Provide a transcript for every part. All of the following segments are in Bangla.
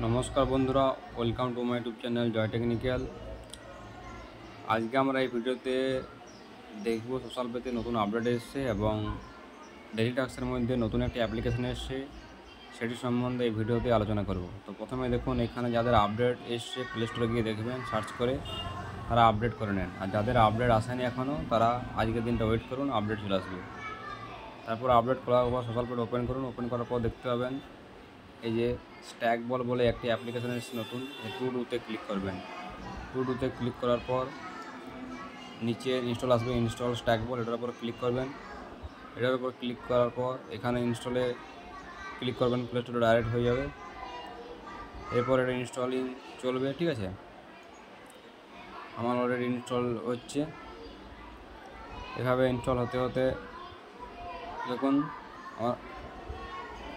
নমস্কার বন্ধুরা, welcome to my YouTube channel Joy technical. আজকে আমরা এই ভিডিওতে দেখব সোশ্যাল পেতে নতুন আপডেট এসেছে এবং ডেইলি টাস্কের মধ্যে নতুন একটি অ্যাপ্লিকেশন এসেছে, সেটি সম্বন্ধে এই ভিডিওতে আলোচনা করব। তো প্রথমে দেখুন, এখানে যাদের আপডেট এসছে প্লে স্টোরে গিয়ে দেখবেন, সার্চ করে তারা আপডেট করে নেন। আর যাদের আপডেট আসেনি এখনও, তারা আজকের দিনটা ওয়েট করুন, আপডেট চলে আসবে। তারপর আপডেট করার পর সোশ্যাল পেট ওপেন করুন। ওপেন করার পর দেখতে পাবেন এই যে স্ট্যাক বল বলে একটি অ্যাপ্লিকেশন এসেছে নতুন, টু ডুতে ক্লিক করবেন। টু ডুতে ক্লিক করার পর নিচে ইনস্টল আসবে, ইনস্টল স্ট্যাক বল, এটার উপর ক্লিক করবেন। এটার উপর ক্লিক করার পর এখানে ইনস্টলে ক্লিক করবেন, প্লে স্টোরে ডাইরেক্ট হয়ে যাবে। এরপর এটা ইনস্টলিং চলবে, ঠিক আছে। আমার অলরেডি ইনস্টল হচ্ছে। এভাবে ইনস্টল হতে হতে দেখুন আমার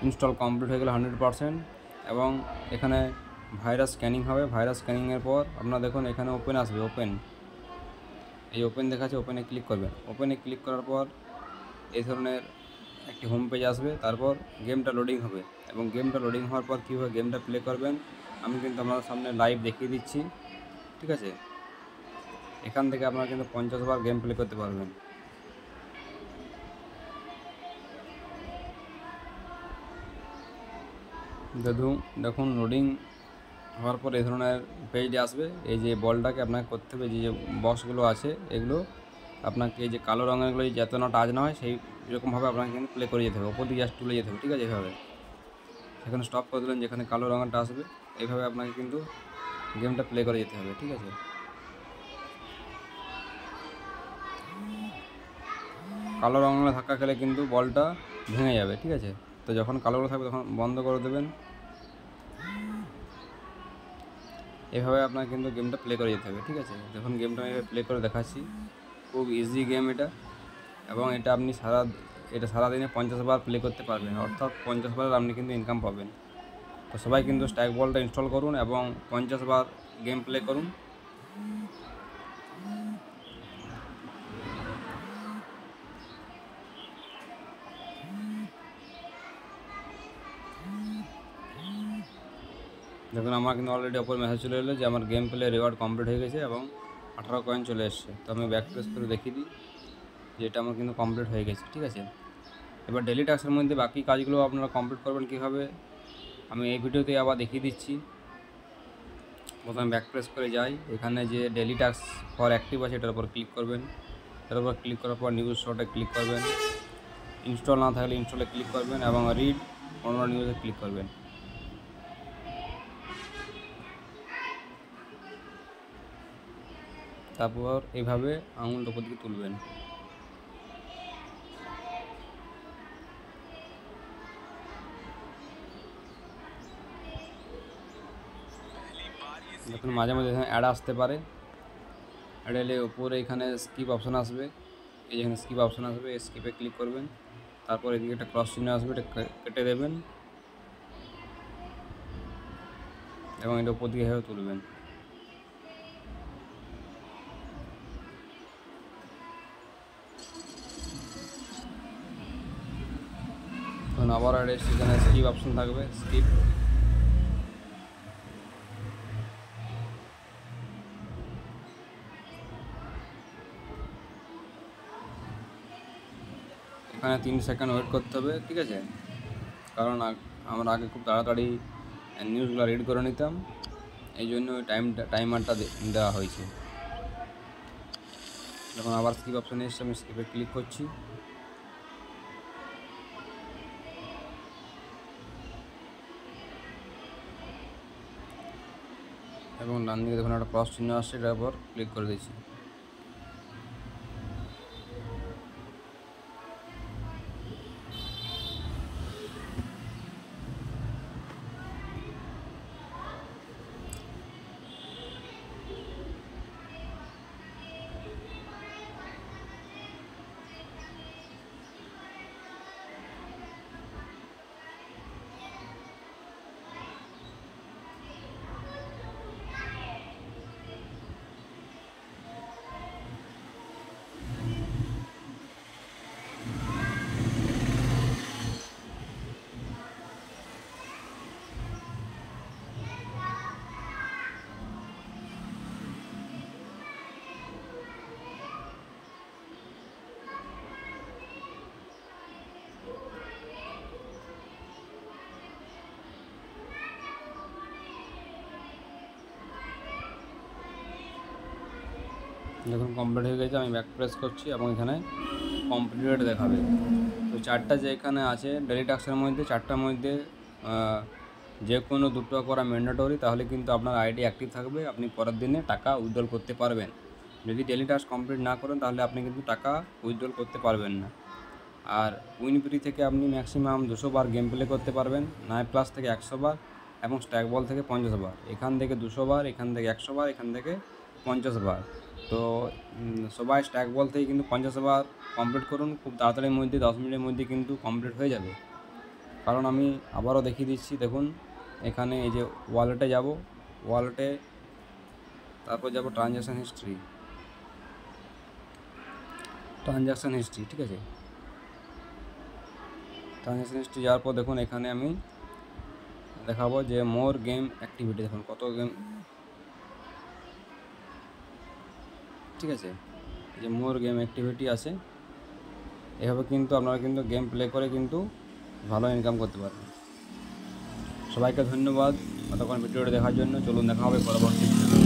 ইনস্টল কমপ্লিট হয়ে গেল 100%। এবং এখানে ভাইরাস স্ক্যানিং হবে। ভাইরাস স্ক্যানিংয়ের পর আপনারা দেখুন এখানে ওপেন আসবে। এই ওপেন দেখাচ্ছে, ওপেনে ক্লিক করবেন। ওপেনে ক্লিক করার পর এই ধরনের একটি হোম পেজ আসবে। তারপর গেমটা লোডিং হবে এবং গেমটা লোডিং হওয়ার পর কীভাবে গেমটা প্লে করবেন আমি কিন্তু আপনাদের সামনে লাইভ দেখিয়ে দিচ্ছি, ঠিক আছে। এখান থেকে আপনারা কিন্তু 50 বার গেম প্লে করতে পারবেন। দেখুন লোডিং হওয়ার পর এই ধরনের পেজটি আসবে। এই যে বলটাকে আপনাকে করতে হবে, যে বক্সগুলো আছে এগুলো আপনাকে এই যে কালো রঙেরগুলো যাতে না টাচ না হয় সেই এরকমভাবে আপনাকে কিন্তু প্লে করে যেতে হবে, ওপর দিকে জাস্ট তুলে যেতে হবে, ঠিক আছে। এভাবে সেখানে স্টপ করে দিলেন, যেখানে কালো রঙেরটা আসবে এইভাবে আপনাকে কিন্তু গেমটা প্লে করে যেতে হবে, ঠিক আছে। কালো রঙের ধাক্কা খেলে কিন্তু বলটা ভেঙে যাবে, ঠিক আছে। তো যখন কালোগুলো থাকবে তখন বন্ধ করে দেবেন। এভাবে আপনাকে কিন্তু গেমটা প্লে করে যেতে হবে, ঠিক আছে। দেখুন গেমটা আমি এভাবে প্লে করে দেখাচ্ছি। খুব ইজি গেম এটা, এবং এটা আপনি সারাদিনে 50 বার প্লে করতে পারবেন, অর্থাৎ 50 বারের আপনি কিন্তু ইনকাম পাবেন। তো সবাই কিন্তু স্ট্যাক বলটা ইনস্টল করুন এবং 50 বার গেম প্লে করুন। দেখুন আমার কিন্তু অলরেডি ওপর মেসেজ চলে এলো যে আমার গেম প্লে রিওয়ার্ড কমপ্লিট হয়ে গেছে এবং 18 কয়েন চলে এসছে। তো আমি ব্যাক প্রেস করে দেখিয়ে দিই যে এটা আমার কিন্তু কমপ্লিট হয়ে গেছে, ঠিক আছে। এবার ডেলি টাস্কের মধ্যে বাকি কাজগুলো আপনারা কমপ্লিট করবেন কীভাবে আমি এই ভিডিওতে আবার দেখিয়ে দিচ্ছি। প্রথমে ব্যাক প্রেস করে যাই, এখানে যে ডেলি টাস্ক ফর অ্যাক্টিভ আছে এটার উপর ক্লিক করবেন। এটার উপর ক্লিক করার পর নিউজ শটে ক্লিক করবেন। ইনস্টল না থাকলে ইনস্টলে ক্লিক করবেন এবং রিড অন্য নিউজে ক্লিক করবেন। তারপর এইভাবে আঙুলটা উপর দিকে তুলবেন। দেখুন মাঝে মাঝে এখানে অ্যাড আসতে পারে। অ্যাড এলে উপরে এখানে স্কিপ অপশান আসবে। এই যেখানে স্কিপ অপশান আসবে, এই স্কিপে ক্লিক করবেন। তারপর এদিকে একটা ক্রস চিহ্ন আসবে, এটা কেটে দেবেন এবং এটা উপর দিকে এভাবে তুলবেন। তখন আবার এখানে স্কিপ অপশান থাকবে, স্কিপ। এখানে 3 সেকেন্ড ওয়েট করতে হবে, ঠিক আছে। কারণ আমরা আগে খুব তাড়াতাড়ি নিউজগুলো রিড করে নিতাম, এই জন্য ওই টাইমারটা দেওয়া হয়েছে। যখন আবার স্কিপ অপশানে এসে আমি স্কিপে ক্লিক করছি। এবং ডান দিকে দেখুন একটা ক্রস চিহ্ন আসছে, এটার উপর ক্লিক করে দিচ্ছি। দেখুন কমপ্লিট হয়ে গেছে। আমি ব্যাক প্রেস করছি এবং এখানে কমপ্লিটেড দেখাবে। তো চারটা যে এখানে আছে ডেইলি টাস্কের মধ্যে, চারটার মধ্যে যে কোনো দুটো করা ম্যান্ডেটরি, তাহলে কিন্তু আপনার আইডি অ্যাক্টিভ থাকবে, আপনি পরের দিনে টাকা উইথড্রল করতে পারবেন। যদি ডেইলি টাস্ক কমপ্লিট না করেন তাহলে আপনি কিন্তু টাকা উইথড্রল করতে পারবেন না। আর উইনফ্রি থেকে আপনি ম্যাক্সিমাম 200 বার গেম প্লে করতে পারবেন, 9+ থেকে 100 বার এবং স্ট্যাক বল থেকে 50 বার। এখান থেকে 200 বার, এখান থেকে 100 বার, এখান থেকে 50 বার। তো সবাই স্ট্যাক বল থেকে কিন্তু 50 বার কমপ্লিট করুন, খুব তাড়াতাড়ির মধ্যে 10 মিনিটের মধ্যে কিন্তু কমপ্লিট হয়ে যাবে। কারণ আমি আবারও দেখিয়ে দিচ্ছি, দেখুন এখানে এই যে ওয়ালেটে যাব, ওয়ালেটে তারপর যাব ট্রানজ্যাকশান হিস্ট্রি, ঠিক আছে। ট্রানজ্যাকশান হিস্ট্রি যাওয়ার পর দেখুন এখানে আমি দেখাবো যে মোর গেম অ্যাক্টিভিটি, দেখুন কত গেম, ঠিক আছে। এই যে মোর গেম অ্যাক্টিভিটি আছে, এভাবে কিন্তু আপনারা কিন্তু গেম প্লে করে কিন্তু ভালো ইনকাম করতে পারবেন। সবাইকে ধন্যবাদ এতক্ষণ ভিডিওটি দেখার জন্য। চলুন দেখা হবে পরবর্তী ভিডিও।